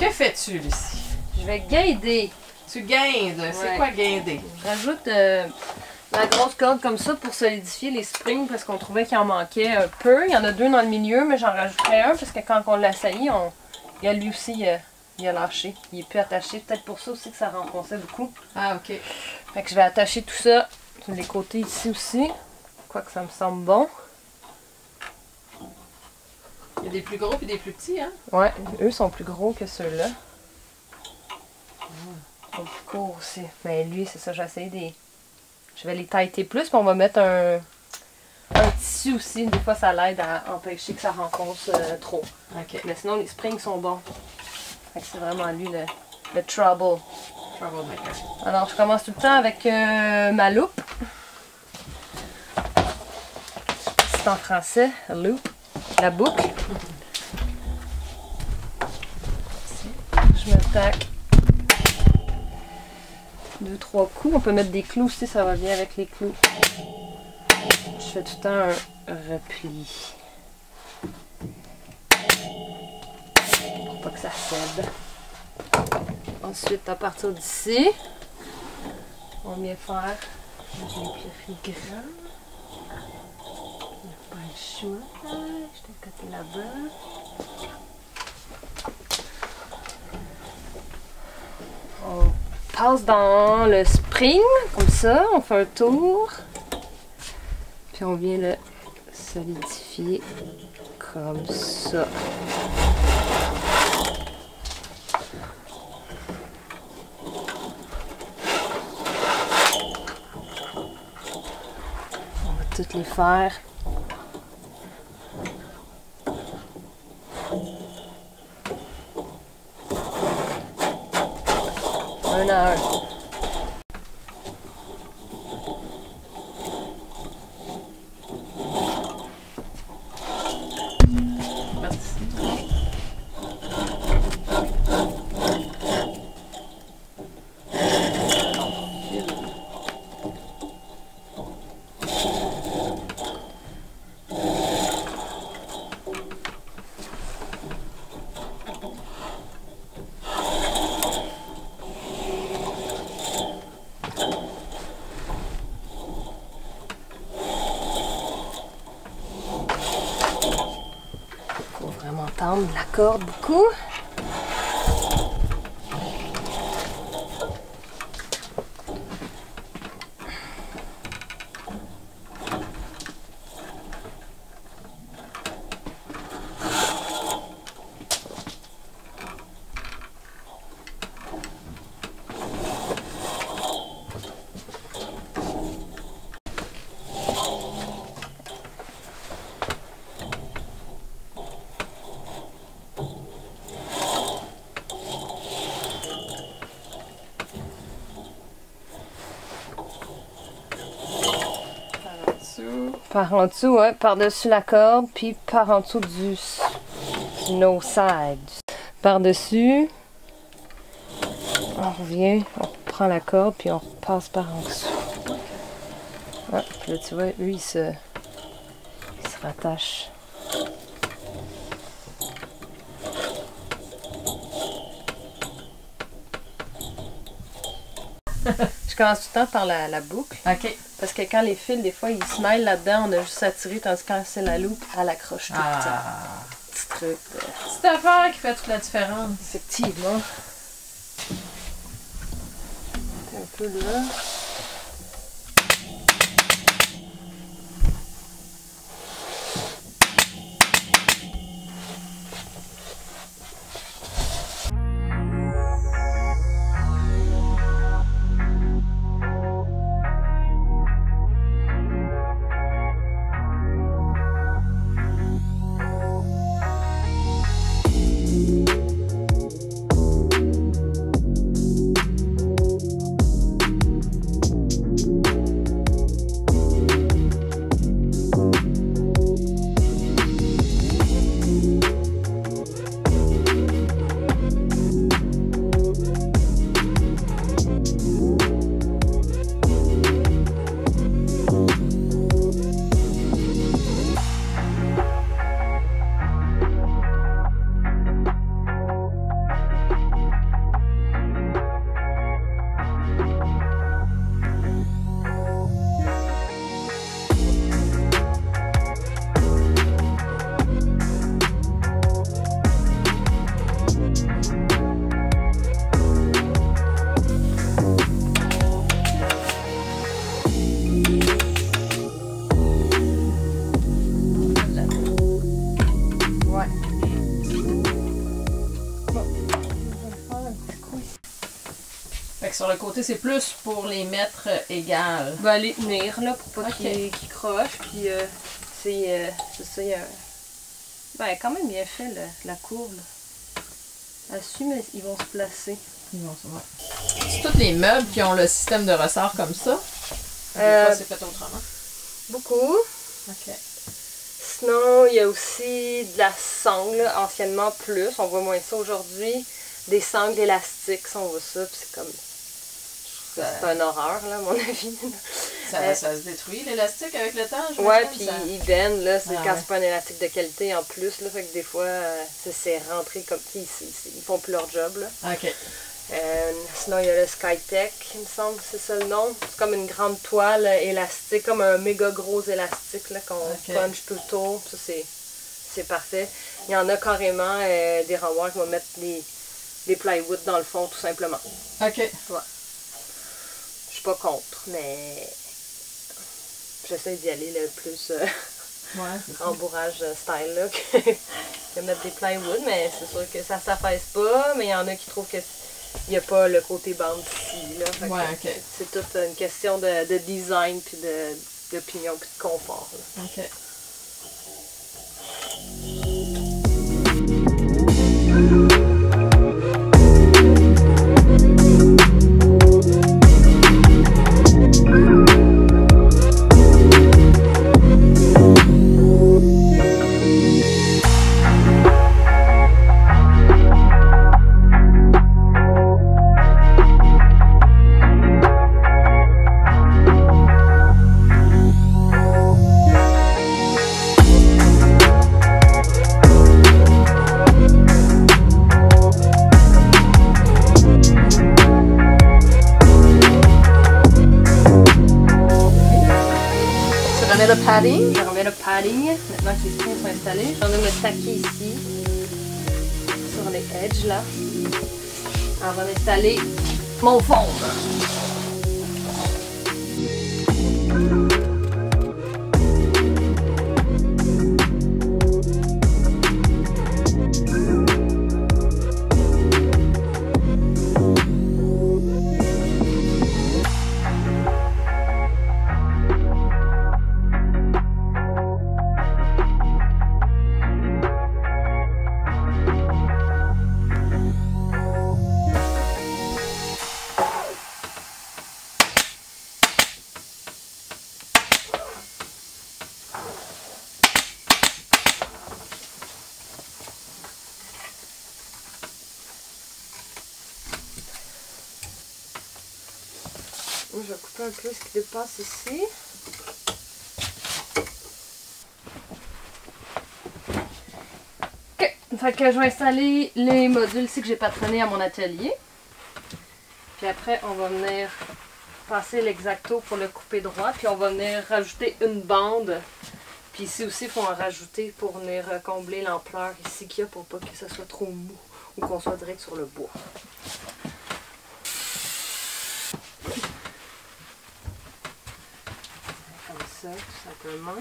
Que fais-tu, Lucie? Je vais guider. Tu guindes. C'est quoi guinder? Je rajoute la grosse corde comme ça pour solidifier les springs parce qu'on trouvait qu'il en manquait un peu. Il y en a 2 dans le milieu, mais j'en rajouterai un parce que quand on l'a sailli, il a lui aussi il a lâché. Il est plus attaché. Peut-être pour ça aussi que ça renfonçait beaucoup. Ah, ok. Fait que je vais attacher tout ça sur les côtés ici aussi. Quoique ça me semble bon. Il y a des plus gros et des plus petits, hein? Ouais, eux sont plus gros que ceux-là. Ils sont plus courts aussi. Mais lui, c'est ça, j'ai essayé des... Je vais les tailler plus, puis on va mettre un tissu aussi. Des fois, ça l'aide à empêcher que ça renfonce trop. Ok. Mais sinon, les springs sont bons. Fait que c'est vraiment lui le trouble. Troublemaker. Alors, je commence tout le temps avec ma loupe. C'est en français, loupe. La boucle. Je me taque 2-3 coups. On peut mettre des clous aussi, ça va bien avec les clous. Je fais tout le temps un repli. Pour pas que ça cède. Ensuite, à partir d'ici, on vient faire des filigranes. Pas le choix. Je vais côté là-bas. On passe dans le spring, comme ça. On fait un tour. Puis on vient le solidifier comme ça. On va toutes les faire. Un à un. Tendre la corde beaucoup. Par en dessous, ouais, par-dessus la corde, puis par en dessous du no side. Par-dessus, on revient, on reprend la corde, puis on repasse par en dessous. Ouais, puis là, tu vois, lui, il se rattache. Je commence tout le temps par la boucle. OK. Parce que quand les fils, des fois, ils se mêlent là-dedans, on a juste à tirer, tandis que quand c'est la loupe, elle accroche tout le temps. Petit truc. Petite affaire qui fait toute la différence. Effectivement. Un peu là. sur le côté, c'est plus pour les mettre égales. Ben, les tenir, là, pour pas Ok. qu'ils crochent. Puis, c'est ça, il y a... Ben, quand même bien fait, la courbe. Elle suit, mais ils vont se placer. C'est tous les meubles qui ont le système de ressort comme ça? Des fois, c'est fait autrement. Beaucoup. OK. Sinon, il y a aussi de la sangle, anciennement plus. On voit moins ça aujourd'hui. Des sangles élastiques, ça, on voit ça. Puis c'est comme... C'est une horreur, là, à mon avis. Ça se détruit, l'élastique, avec le temps? Ouais, puis ils bennent, là, c'est Ah, quand ouais. c'est pas un élastique de qualité en plus, là, fait que des fois, c'est rentré comme... Ils font plus leur job, là. OK. Sinon, il y a le Skytech, il me semble que c'est ça le nom. C'est comme une grande toile élastique, comme un méga gros élastique, là, qu'on punch tout autour. Ça, c'est parfait. Il y en a carrément des renvoirs qui vont mettre des plywood dans le fond, tout simplement. OK. Ouais. Je suis pas contre, mais j'essaie d'y aller le plus rembourrage style là, que mettre des plywood, mais c'est sûr que ça s'affaisse pas, mais il y en a qui trouvent qu'il n'y a pas le côté bande ici. Là, Ouais, OK. c'est toute une question de design, puis d'opinion, puis de confort. Là. OK. Le padding. Je remets le padding, maintenant que les springs sont installés. J'en ai le taquet ici, sur les edges là. Avant d'installer mon fond. Je vais couper un peu ce qui dépasse ici. Ok, fait que je vais installer les modules ici que j'ai patronnés à mon atelier. Puis après, on va venir passer l'exacto pour le couper droit. Puis on va venir rajouter une bande. Puis ici aussi, il faut en rajouter pour venir combler l'ampleur ici qu'il y a pour pas que ça soit trop mou ou qu'on soit direct sur le bois. Ça, tout simplement.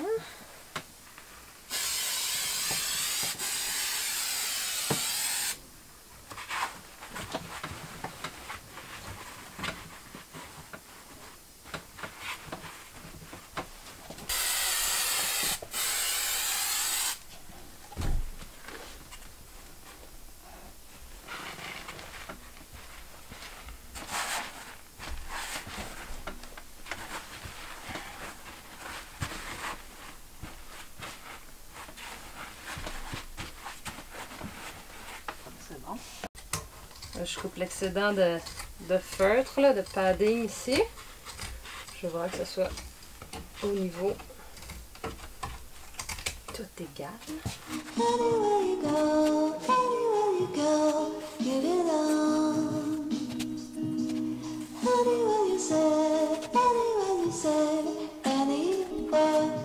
Je coupe l'excédent de feutre, là, de padding ici. Je vais voir que ce soit au niveau tout égal. Anywhere you go, give it on. Anywhere you say, anywhere.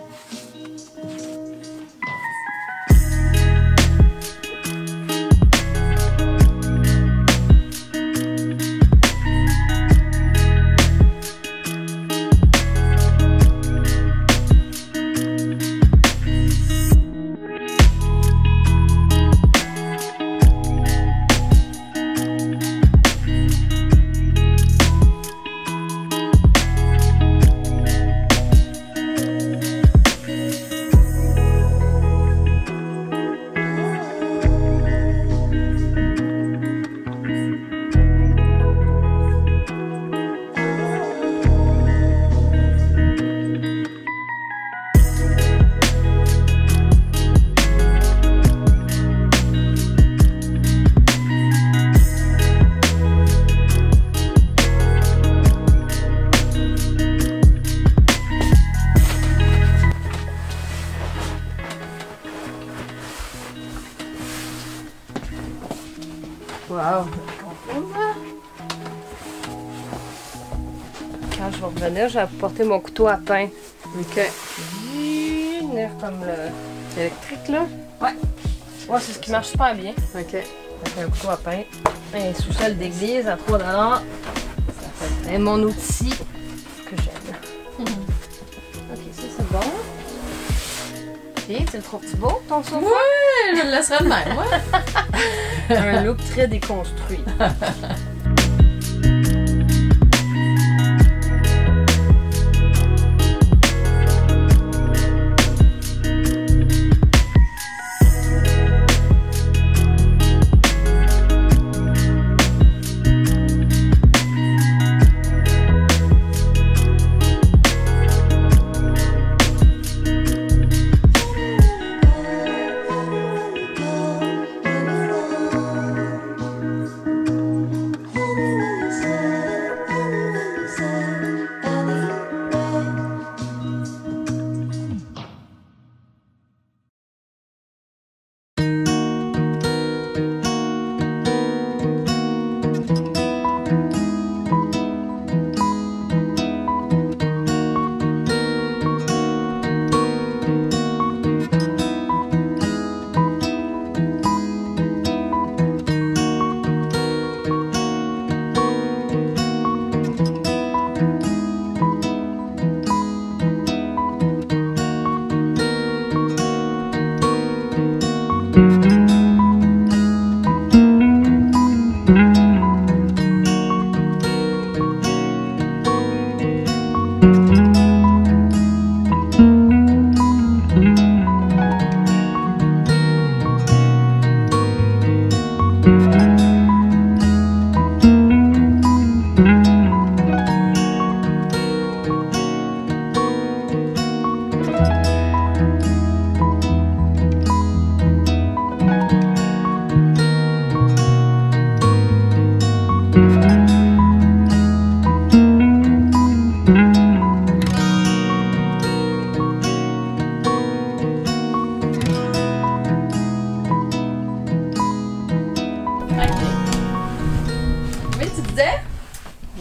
Wow! Quand je vais revenir, je vais apporter mon couteau à pain. Ok. Venir comme le... Électrique, là? Ouais, c'est ce qui marche super bien. Ok. Avec un couteau à pain. Un sous-sol d'église à 3 $. Ça fait mon outil que j'aime. Ok, ça c'est bon. Ok, tu le trouves-tu beau ton sofa? Ouais, je le laisserai de même, ouais. Un look très déconstruit.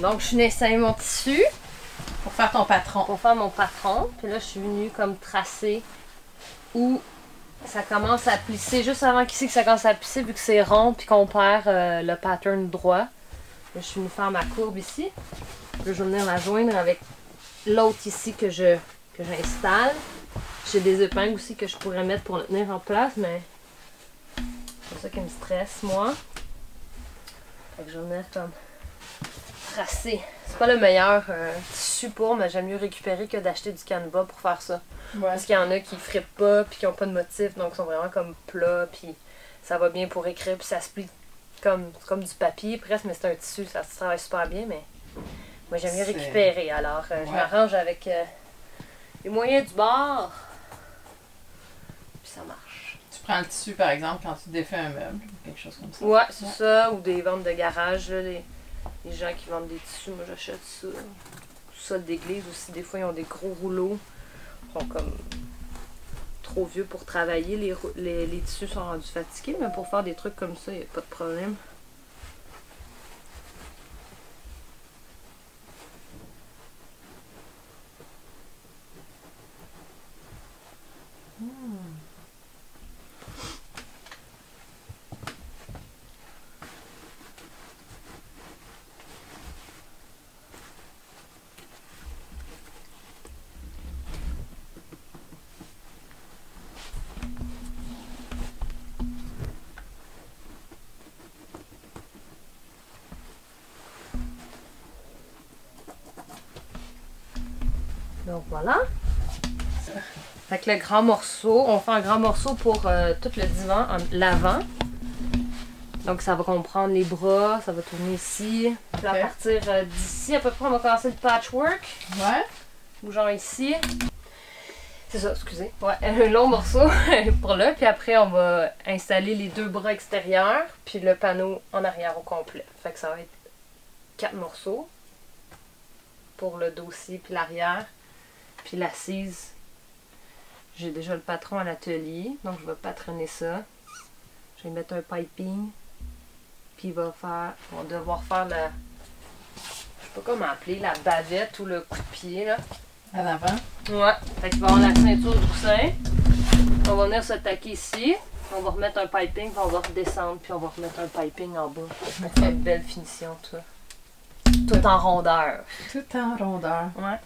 Donc, je suis venue essayer mon tissu Pour faire ton patron. pour faire mon patron. Puis là, je suis venue comme tracer où ça commence à plisser. Juste avant qu'ici que ça commence à plisser, vu que c'est rond puis qu'on perd le pattern droit. Là, je suis venue faire ma courbe ici. Là, je vais venir la joindre avec l'autre ici que j'installe. J'ai des épingles aussi que je pourrais mettre pour le tenir en place, mais c'est ça qui me stresse, moi. Fait que je vais venir comme tracer. C'est pas le meilleur tissu pour, mais j'aime mieux récupérer que d'acheter du canevas pour faire ça. Ouais. Parce qu'il y en a qui frippent pas, puis qui ont pas de motif, donc ils sont vraiment comme plats, puis ça va bien pour écrire, puis ça se plie comme du papier presque, mais c'est un tissu, ça se travaille super bien, mais moi j'aime mieux récupérer. Alors je m'arrange avec les moyens du bord, puis ça marche. Tu prends le tissu, par exemple, quand tu défais un meuble, ou quelque chose comme ça. Ouais, c'est ça, ou des ventes de garage, là, les gens qui vendent des tissus, moi j'achète ça. Sol d'église aussi, des fois ils ont des gros rouleaux. Ils sont comme trop vieux pour travailler. Les tissus sont rendus fatigués, mais pour faire des trucs comme ça, il n'y a pas de problème. Donc voilà. Fait que le grand morceau, on fait un grand morceau pour tout le divan en l'avant. Donc ça va comprendre les bras, ça va tourner ici. Puis à partir d'ici, à peu près, on va commencer le patchwork. Ouais. Ou genre ici. C'est ça, excusez. Ouais, un long morceau pour là. Puis après, on va installer les deux bras extérieurs. Puis le panneau en arrière au complet. Fait que ça va être 4 morceaux. Pour le dossier puis l'arrière. Puis l'assise. J'ai déjà le patron à l'atelier. Donc je vais patronner ça. Je vais mettre un piping. Puis il va faire, on va devoir faire la, je sais pas comment appeler, la bavette ou le coup de pied là. À l'avant. Ouais. Fait qu'il va avoir la ceinture du coussin. On va venir se taquer ici. On va remettre un piping, puis on va redescendre, puis on va remettre un piping en bas. Pour faire une belle finition, tout. Tout en rondeur. Tout en rondeur. Ouais.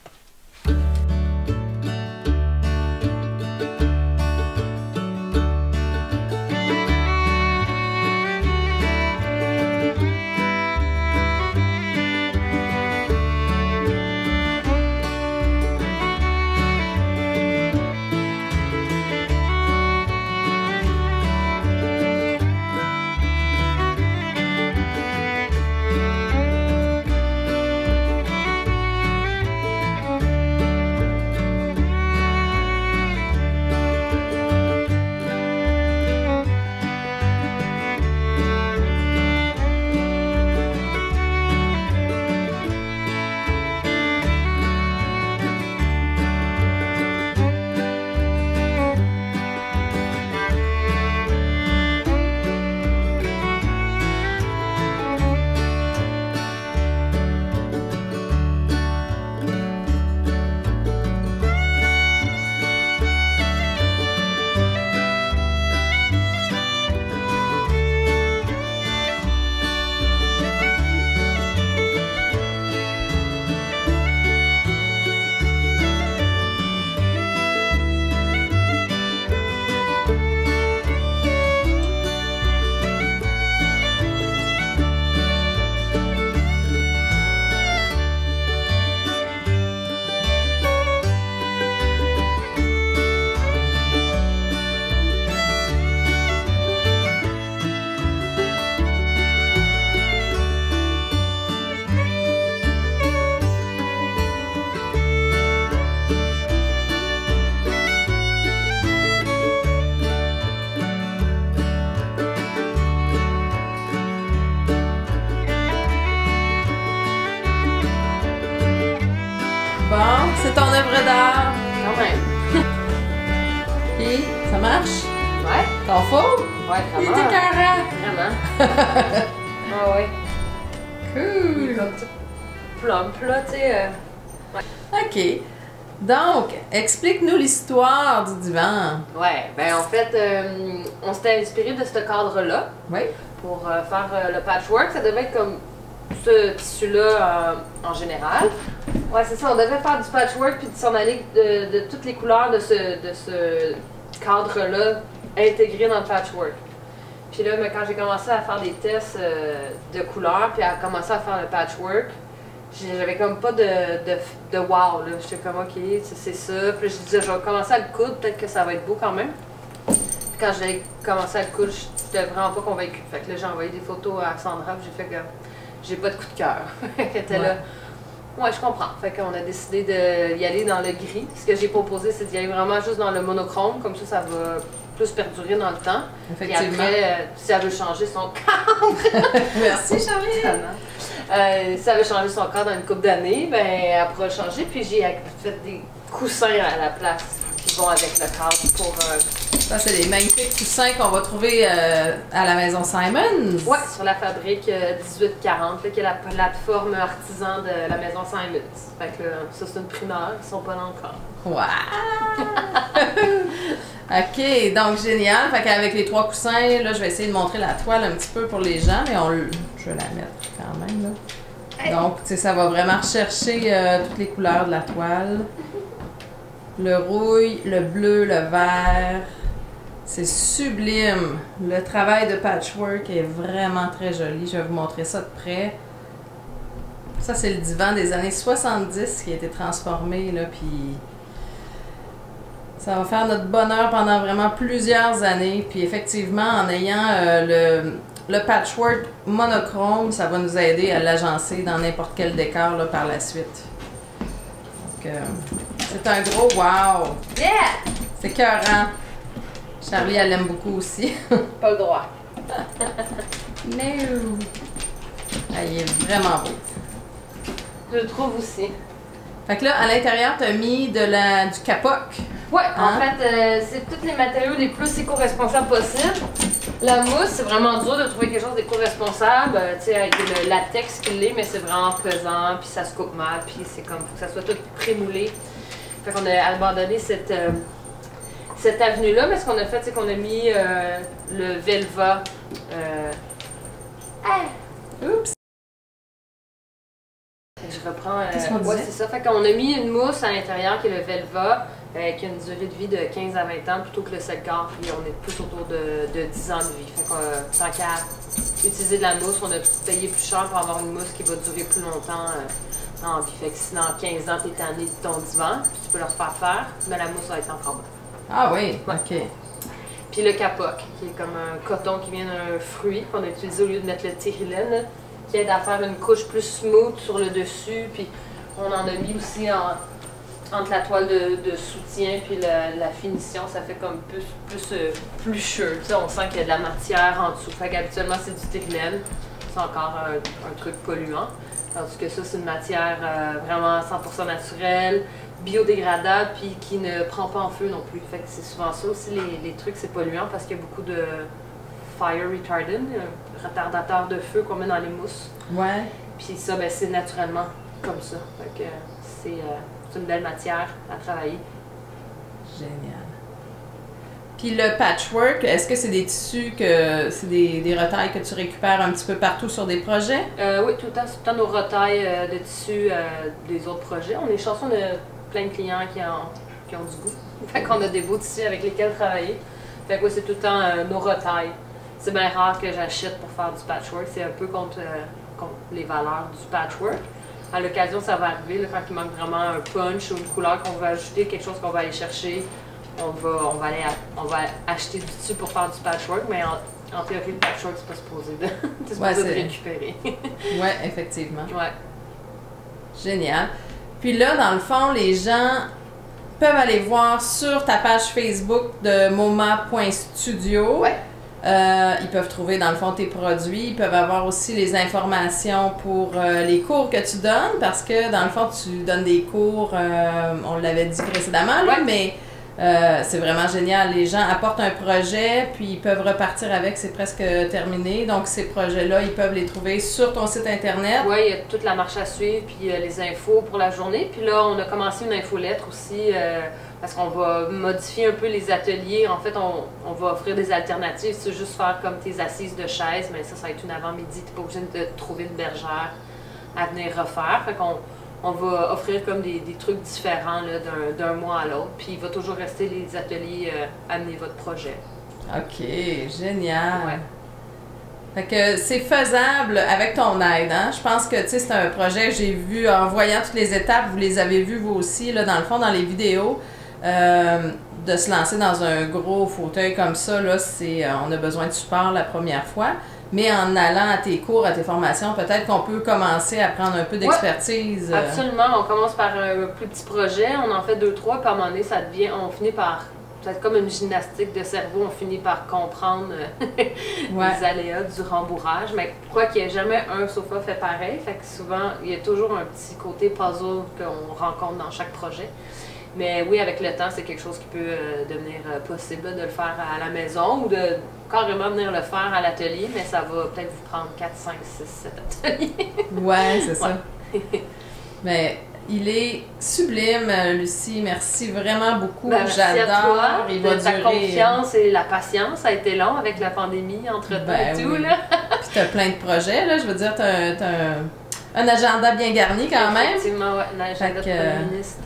Bon, c'est ton œuvre d'art. Quand même. Et ça marche? Ouais. T'en fous? Ouais, Il vraiment. était carré. Vraiment. Ah ouais. Cool. Comme ça. Plump, là, tu sais. OK. Donc, explique-nous l'histoire du divan. Ouais, ben en fait, on s'était inspiré de ce cadre-là Oui. pour faire le patchwork. Ça devait être comme ce tissu-là en général. Ouais, c'est ça, on devait faire du patchwork puis de s'en aller de toutes les couleurs de ce cadre-là intégré dans le patchwork. Puis là, mais quand j'ai commencé à faire des tests de couleurs puis à commencer à faire le patchwork, j'avais comme pas de wow, là. J'étais comme, OK, c'est ça. Puis je disais, je vais commencer à le coudre, peut-être que ça va être beau quand même. Puis quand j'ai commencé à le coudre, j'étais vraiment pas convaincue. Fait que là, j'ai envoyé des photos à Sandra, puis j'ai fait que j'ai pas de coup de cœur. Elle était là. Ouais, je comprends. Fait qu'on a décidé d'y aller dans le gris. Ce que j'ai proposé, c'est d'y aller vraiment juste dans le monochrome. Comme ça va plus perdurer dans le temps. Effectivement. Et après, si elle veut changer son cadre... Merci, Charlie. si elle veut changer son cadre dans une couple d'années, ben elle pourra le changer. Puis j'ai fait des coussins à la place qui vont avec le cadre pour... Ça, c'est des magnifiques coussins qu'on va trouver à la maison Simons. Ouais, sur la fabrique 1840, là, qui est la plateforme artisan de la maison Simons. Fait que ça, c'est une primeur, ils sont pas là encore. Wow! OK, donc génial. Fait qu'avec les trois coussins, là, je vais essayer de montrer la toile un petit peu pour les gens, mais je vais la mettre quand même, là. Hey. Donc, tu sais, ça va vraiment rechercher toutes les couleurs de la toile. Le rouille, le bleu, le vert. C'est sublime. Le travail de patchwork est vraiment très joli. Je vais vous montrer ça de près. Ça, c'est le divan des années 70 qui a été transformé, là, puis ça va faire notre bonheur pendant vraiment plusieurs années. Puis effectivement, en ayant le patchwork monochrome, ça va nous aider à l'agencer dans n'importe quel décor là, par la suite. Donc, c'est un gros wow! Yeah! C'est écœurant. Charlie, elle l'aime beaucoup aussi. Pas le droit. Mais il est vraiment beau. Je le trouve aussi. Fait que là, à l'intérieur, tu as mis du capoc. Ouais, Hein? en fait, c'est tous les matériaux les plus éco-responsables possibles. La mousse, c'est vraiment dur de trouver quelque chose d'éco-responsable. Tu sais, avec le latex qu'il est, mais c'est vraiment pesant, puis ça se coupe mal, puis c'est comme, faut que ça soit tout prémoulé. Fait qu'on a abandonné cette avenue-là, mais ce qu'on a fait, c'est qu'on a mis le Velva. Oups! Je reprends. Qu'est-ce qu'on ouais, disait? c'est ça. Fait qu'on a mis une mousse à l'intérieur qui est le Velva, qui a une durée de vie de 15 à 20 ans plutôt que le Selgar, puis on est plus autour de 10 ans de vie. Fait qu'on, tant qu'à utiliser de la mousse, on a payé plus cher pour avoir une mousse qui va durer plus longtemps en vie. Fait que si dans 15 ans, t'es tanné de ton divan, puis tu peux le refaire faire, mais la mousse va être encore bonne. Ah oui, Ouais. ok. Puis le capoc, qui est comme un coton qui vient d'un fruit qu'on a utilisé au lieu de mettre le thérilène, qui aide à faire une couche plus smooth sur le dessus. Puis on en a mis aussi entre la toile de soutien puis la finition, ça fait comme plus plucheux. Tu sais, on sent qu'il y a de la matière en dessous. Fait qu'habituellement c'est du thérilène, c'est encore un truc polluant. Tandis que ça, c'est une matière vraiment 100% naturelle, biodégradable, puis qui ne prend pas en feu non plus. Fait que c'est souvent ça aussi, les trucs, c'est polluant parce qu'il y a beaucoup de fire retardant, retardateur de feu qu'on met dans les mousses. Ouais. Puis ça, ben, c'est naturellement comme ça. Fait que c'est une belle matière à travailler. Génial. Puis le patchwork, est-ce que c'est des tissus c'est des retailles que tu récupères un petit peu partout sur des projets? Oui, tout le temps, c'est tout le temps nos retailles de tissus des autres projets. On est chanceux, on a plein de clients qui ont du goût. Fait qu'on a des beaux tissus avec lesquels travailler. Fait que oui, c'est tout le temps nos retailles. C'est bien rare que j'achète pour faire du patchwork. C'est un peu contre les valeurs du patchwork. À l'occasion, ça va arriver là, quand il manque vraiment un punch ou une couleur qu'on va ajouter, quelque chose qu'on va aller chercher. On va acheter du tissu pour faire du patchwork, mais en théorie, le patchwork, c'est pas supposé de récupérer. Ouais, effectivement. Ouais. Génial. Puis là, dans le fond, les gens peuvent aller voir sur ta page Facebook de moma.studio. Ouais. Ils peuvent trouver dans le fond tes produits. Ils peuvent avoir aussi les informations pour les cours que tu donnes parce que dans le fond, tu donnes des cours, on l'avait dit précédemment, là, Ouais. mais c'est vraiment génial. Les gens apportent un projet, puis ils peuvent repartir avec, c'est presque terminé. Donc, ces projets-là, ils peuvent les trouver sur ton site Internet. Oui, il y a toute la marche à suivre, puis les infos pour la journée. Puis là, on a commencé une infolettre aussi, parce qu'on va modifier un peu les ateliers. En fait, on va offrir des alternatives. Si tu veux juste faire comme tes assises de chaise, mais ça va être une avant-midi. Tu n'es pas obligé de trouver une bergère à venir refaire. Fait qu'on on va offrir comme des trucs différents là, d'un mois à l'autre. Puis il va toujours rester les ateliers Amenez votre projet. OK, génial. Ouais. Fait que c'est faisable avec ton aide, hein? Je pense que, tu sais, c'est un projet que j'ai vu en voyant toutes les étapes, vous les avez vues vous aussi, là, dans le fond, dans les vidéos. De se lancer dans un gros fauteuil comme ça, là, on a besoin de support la première fois. Mais en allant à tes cours, à tes formations, peut-être qu'on peut commencer à prendre un peu d'expertise. Ouais, absolument. On commence par un plus petit projet, on en fait 2-3, puis à un moment donné, on finit par... C'est comme une gymnastique de cerveau, on finit par comprendre les aléas du rembourrage. Mais quoi qu'il n'y ait jamais un sofa fait pareil, fait que souvent, il y a toujours un petit côté puzzle qu'on rencontre dans chaque projet. Mais oui, avec le temps, c'est quelque chose qui peut devenir possible de le faire à la maison ou de carrément venir le faire à l'atelier, mais ça va peut-être vous prendre 4, 5, 6, 7 ateliers. Ouais, c'est ça. Ouais. Mais il est sublime, Lucie. Merci vraiment beaucoup. Merci à toi Il va de ta durer. confiance et la patience. Ça a été long avec la pandémie, entre-temps et tout. Oui. Là. Puis t'as plein de projets, là. Je veux dire, t'as un agenda bien garni quand même. Effectivement, ouais, l'agenda de Fait que, premier ministre.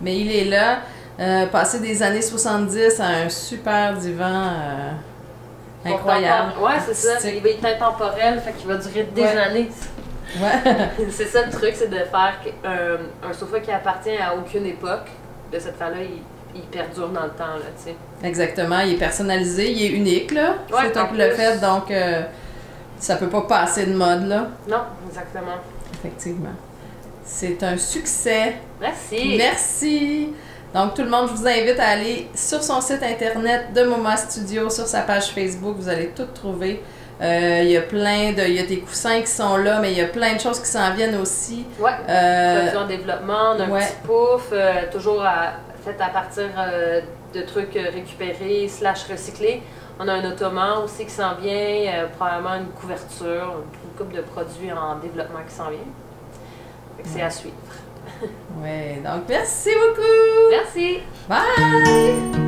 Mais il est là. Passé des années 70 à un super divan incroyable. Ouais, c'est ça. artistique. Il va être intemporel, fait qu'il va durer des Ouais. années. Ouais. C'est ça le truc, c'est de faire un sofa qui appartient à aucune époque. De cette façon-là, il perdure dans le temps, là, tu sais. Exactement. Il est personnalisé, il est unique, là. Ouais, C'est toi en qui l'as plus. fait, donc ça peut pas passer de mode, là. Non, exactement. Effectivement. C'est un succès. Merci. Merci. Donc, tout le monde, je vous invite à aller sur son site internet de Moma Studio, sur sa page Facebook. Vous allez tout trouver. Il y a il y a des coussins qui sont là, mais il y a plein de choses qui s'en viennent aussi. Ouais. Produit en développement, d'un ouais. petit pouf, toujours fait à partir de trucs récupérés / recyclés. On a un ottoman aussi qui s'en vient, probablement une couverture, une couple de produits en développement qui s'en vient. C'est à suivre. Oui, donc merci beaucoup! Merci! Bye!